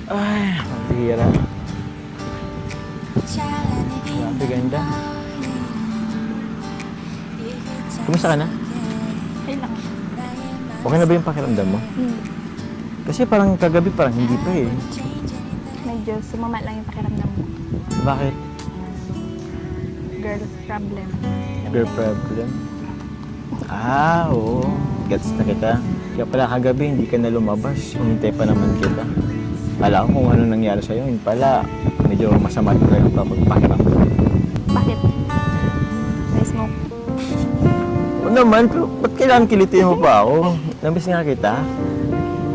Ay, ang bihira. Grabe, ganda. Kumusta ka na? Ay lang. Okay na ba yung pakiramdam mo? Kasi parang kagabi parang hindi pa eh. Medyo sumama lang yung pakiramdam mo. Bakit? Girl problem. Girl problem? Ah, oo. Gets na kita. Kaya pala kagabi hindi ka na lumabas. Umintay pa naman kita. Kala ko kung ano nangyari sa'yo. Yun pala, medyo masama yung pakiramdam. Bakit? May smoke. Oo naman, pero ba't kailangan kilitin mo pa ako? Namiss nga kita.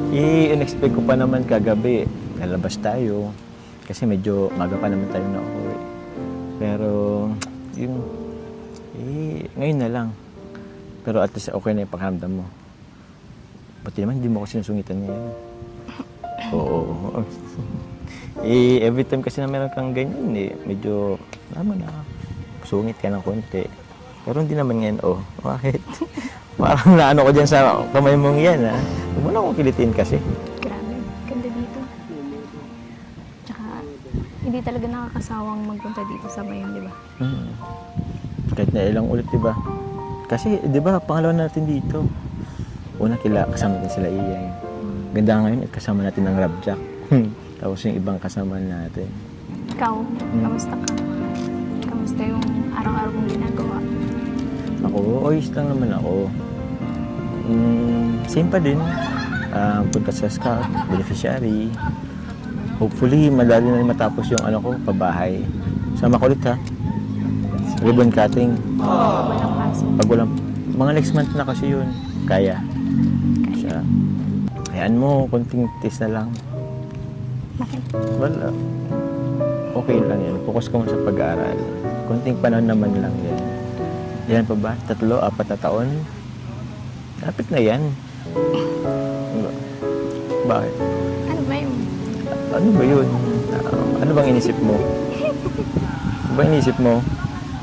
I-unexpect ko pa naman kagabi. Lalabas tayo. Kasi medyo maga pa naman tayo na uuwi. Pero, yun, ngayon na lang. Pero at least okay na yung pakiramdam mo. Pati naman, hindi mo ako sinusungitan ngayon. Oo. Every time kasi na meron kang ganyan, medyo, alam mo na, sungit ka ng konti. Pero hindi naman ngayon, bakit? Parang naano ko dyan sa kamay mong yan, ha? Huwag mo na akong kilitin kasi. Grabe. Ganda dito. Tsaka, hindi talaga nakakasawang magpunta dito sa bayan, di ba? Kahit na ilang ulit, di ba? Kasi, di ba, pangalawa natin dito. Una, kasama natin sila Iyay. Ganda ngayon, kasama natin ang Rabjack. Tapos yung ibang kasama natin. Ikaw, kamusta ka? Kamusta yung araw-araw mong ginagawa? Ako, oyos lang naman ako. Same pa din. Punta sa scout, beneficiary. Hopefully, madali na matapos yung pabahay. Sama ko ulit ha. Ribbon cutting. Walang pasok. Pag walang, mga next month na kasi yun. Kaya. Siya. Hayaan mo, konting test na lang. Bakit? Wala. Okay lang yan. Focus ko sa pag-aaral. Konting panahon naman lang yan. Yan pa ba? 3, 4 na taon? Lapit na yan. Bakit? Ano ba yun? Ano ba yun? Ano bang inisip mo? Ano bang inisip mo?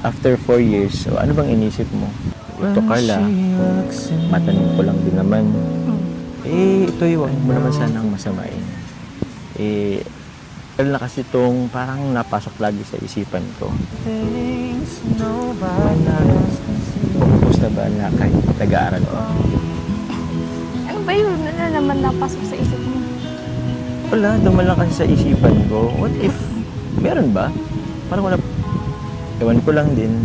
After 4 years, ano bang inisip mo? Ito, Carla. Matanong ko lang din naman. Ito yung mo naman sanang masamain. Dahil na kasi itong parang napasok lagi sa isipan ko. Pumupos na ba na kahit nag-aaral ko? Ano ba yun? Ano naman napasok sa isip mo? Wala, dumalang kasi sa isipan ko. What if, meron ba? Parang wala, ewan ko lang din.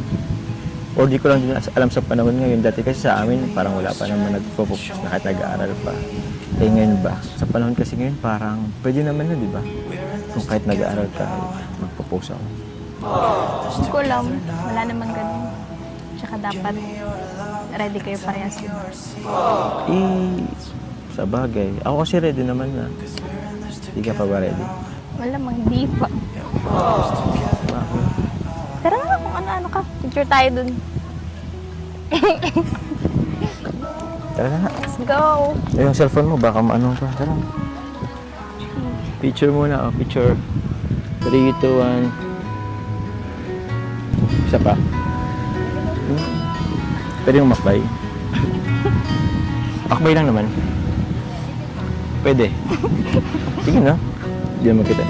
Or di ko lang din alam sa panahon ngayon. Dati kasi sa amin, parang wala pa naman nag-focus na kahit nag-aaral pa. Ngayon ba? Sa panahon kasi ngayon, parang pwede naman na, di ba? Kung kahit nag-aaral ka, magpo-post ako. Hindi ko alam. Wala naman ganun. Tsaka dapat ready kayo parehas yun. Sa bagay. Ako kasi ready naman na. Hindi ka pa ba ready? Wala mang di pa. Bakit? Tara nga kung ano-ano ka. Picture tayo dun. Tara na. Let's go! Yung cellphone mo, baka maano ka. Tara. Picture muna. Picture. 3, 2, 1. Isa pa. Pwede yung makbay. Makbay lang naman. Pwede. Sige na. Hindi naman kita.